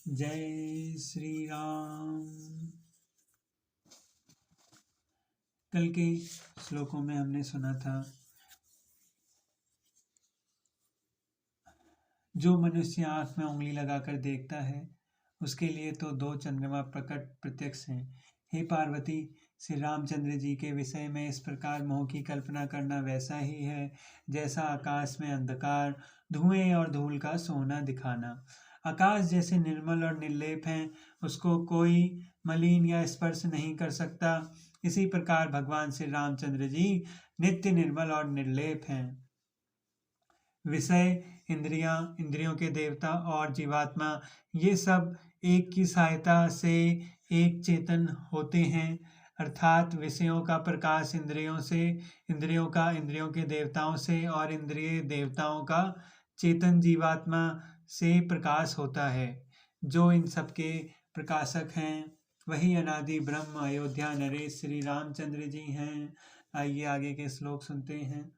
जय श्री राम। कल के श्लोकों में हमने सुना था, जो मनुष्य आंख में उंगली लगाकर देखता है उसके लिए तो दो चंद्रमा प्रकट प्रत्यक्ष हैं। हे पार्वती, श्री रामचंद्र जी के विषय में इस प्रकार मोह की कल्पना करना वैसा ही है जैसा आकाश में अंधकार, धुएं और धूल का सोना दिखाना। आकाश जैसे निर्मल और निर्लेप है, उसको कोई मलिन या स्पर्श नहीं कर सकता। इसी प्रकार भगवान श्री रामचंद्र जी नित्य निर्मल और निर्लेप हैं। विषय, इंद्रियों के देवता और जीवात्मा, ये सब एक की सहायता से एक चेतन होते हैं। अर्थात विषयों का प्रकाश इंद्रियों का इंद्रियों के देवताओं से और इंद्रिय देवताओं का चेतन जीवात्मा से प्रकाश होता है। जो इन सबके प्रकाशक हैं वही अनादि ब्रह्म अयोध्या नरेश श्री रामचंद्र जी हैं। आइए आगे के श्लोक सुनते हैं।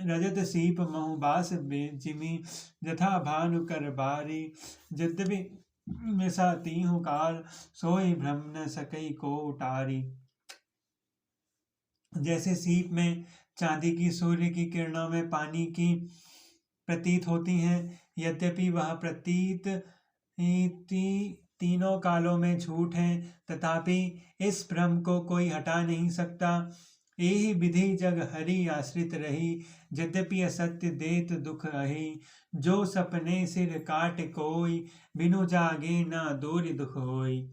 रजत सीप महुबास जिमी जथा भानु कर बारी, यद्यपि मिसा तीहु काल सोई भ्रम न सकई को उटारी। जैसे सीप में चांदी की सूर्य की किरणों में पानी की प्रतीत होती हैं, यद्यपि वह प्रतीत तीनों कालों में झूठ है, तथापि इस भ्रम को कोई हटा नहीं सकता। यही विधि जग हरि आश्रित रही, यद्यपि असत्य देत दुख अहि। जो सपने सिर काट कोई, बिनु जागे न दूर दुख होई।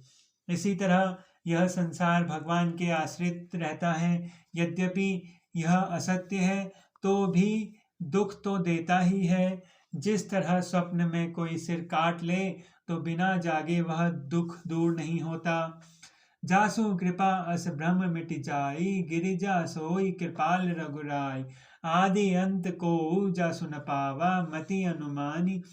इसी तरह यह संसार भगवान के आश्रित रहता है, यद्यपि यह असत्य है तो भी दुख तो देता ही है। जिस तरह स्वप्न में कोई सिर काट ले तो बिना जागे वह दुख दूर नहीं होता। जासु कृपा अस भ्रम मिट जाई, गिरिजा सोई कृपाल रघुराई। आदि अंत को जासु न पावा, मति अनुमानी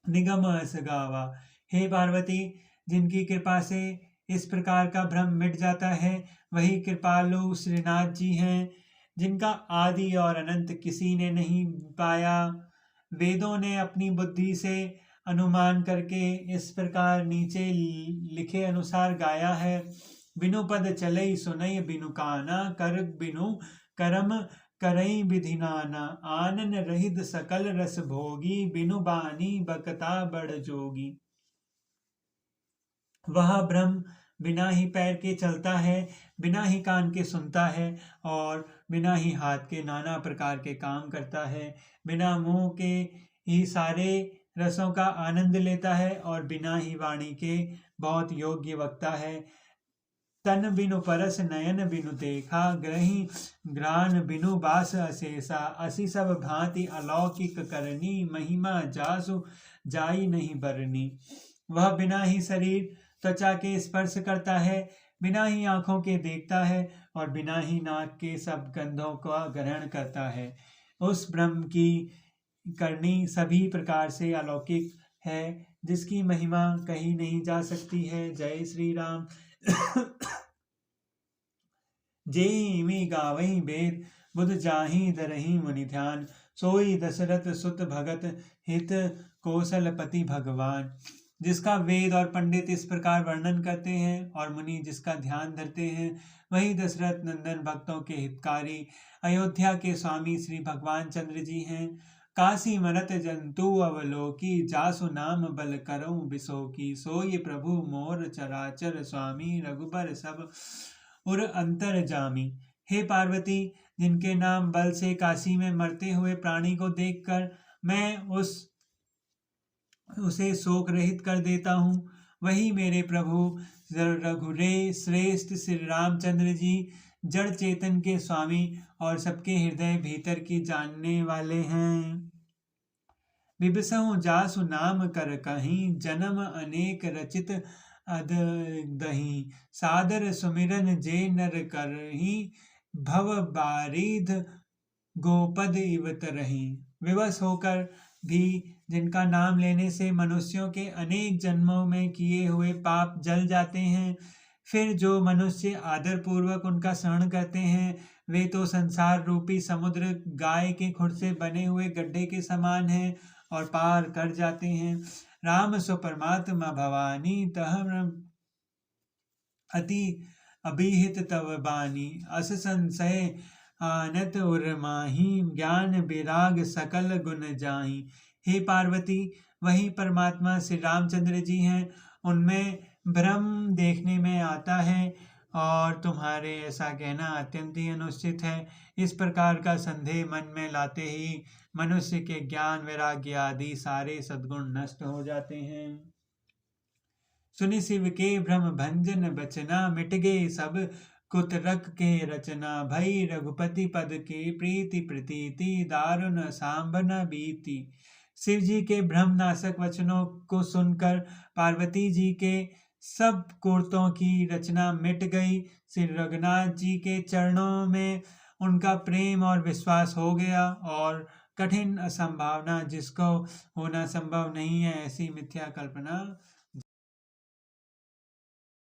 निगम अस गावा। हे पार्वती, जिनकी कृपा से इस प्रकार का भ्रम मिट जाता है वही कृपालु श्रीनाथ जी हैं, जिनका आदि और अनंत किसी ने नहीं पाया। वेदों ने अपनी बुद्धि से अनुमान करके इस प्रकार नीचे लिखे अनुसार गाया है। बिनु पद चलई सुनई बिनु काना, कर बिनु करम करई विधि नाना। आनन रहित सकल रस भोगी, बिनु बानी बकता बड़ जोगी। वह ब्रह्म बिना ही पैर के चलता है, बिना ही कान के सुनता है और बिना ही हाथ के नाना प्रकार के काम करता है। बिना मुंह के ही सारे रसों का आनंद लेता है और बिना ही वाणी के बहुत योग्य वक्ता है। तन बिनु परस नयन बिनु देखा, ग्रही ग्रान बिनु बास अशेषा। असी सब भांति अलौकिक करनी, महिमा जासु जाई नहीं बरनी। वह बिना ही शरीर त्वचा के स्पर्श करता है, बिना ही आंखों के देखता है और बिना ही नाक के सब गंधों का ग्रहण करता है। उस ब्रह्म की करनी सभी प्रकार से अलौकिक है, जिसकी महिमा कही नहीं जा सकती है। जय श्री राम। जेहि गावहि वेद, बुध जाहि धरहि मुनि ध्यान। सोई दशरथ सुत भगत, हित कौशलपति भगवान। जिसका वेद और पंडित इस प्रकार वर्णन करते हैं और मुनि जिसका ध्यान धरते हैं, वही दशरथ नंदन भक्तों के हितकारी अयोध्या के स्वामी श्री भगवान चंद्र जी हैं। काशी मरत जंतु अवलोकी, जासु नाम बल करऊं बिसोकी। सोई प्रभु मोर चराचर स्वामी, रघुबर सब उर अंतर जामी। हे पार्वती, जिनके नाम बल से काशी में मरते हुए प्राणी को देखकर मैं उसे शोक रहित कर देता हूँ, वही मेरे प्रभु रघुरे श्रेष्ठ श्री रामचंद्र जी जड़ चेतन के स्वामी और सबके हृदय भीतर की जानने वाले हैं। बिबसहु जासु नाम कर कहीं, जन्म अनेक रचित अदही। सादर सुमिरन जे नर करही, भव बारिध गोपद इवत रही। विवश होकर भी जिनका नाम लेने से मनुष्यों के अनेक जन्मों में किए हुए पाप जल जाते हैं, फिर जो मनुष्य आदर पूर्वक उनका स्मरण करते हैं, वे तो संसार रूपी समुद्र गाय के खुर से बने हुए गड्ढे के समान हैं और पार कर जाते हैं। राम सो परमात्मा भवानी तह अति अभिहित तव बानी अस संशय आनत उर्माही ज्ञान विराग सकल गुण जाही। हे पार्वती, वही परमात्मा श्री रामचंद्र जी हैं। उनमें भ्रम देखने में आता है और तुम्हारे ऐसा कहना अत्यंत ही अनुचित है। इस प्रकार का संदेह मन में लाते ही मनुष्य के ज्ञान वैराग्य आदि सारे सद्गुण नष्ट हो जाते हैं। सुनि शिव के भ्रम भंजन बचना मिट गए सब कुतरक के रचना। भई रघुपति पद के प्रीति प्रतीति दारुण सांबन बीती। शिव जी के भ्रम नाशक वचनों को सुनकर पार्वती जी के सब कुर्तों की रचना मिट गई। श्री रघुनाथ जी के चरणों में उनका प्रेम और विश्वास हो गया और कठिन असंभावना जिसको होना संभव नहीं है ऐसी मिथ्या कल्पना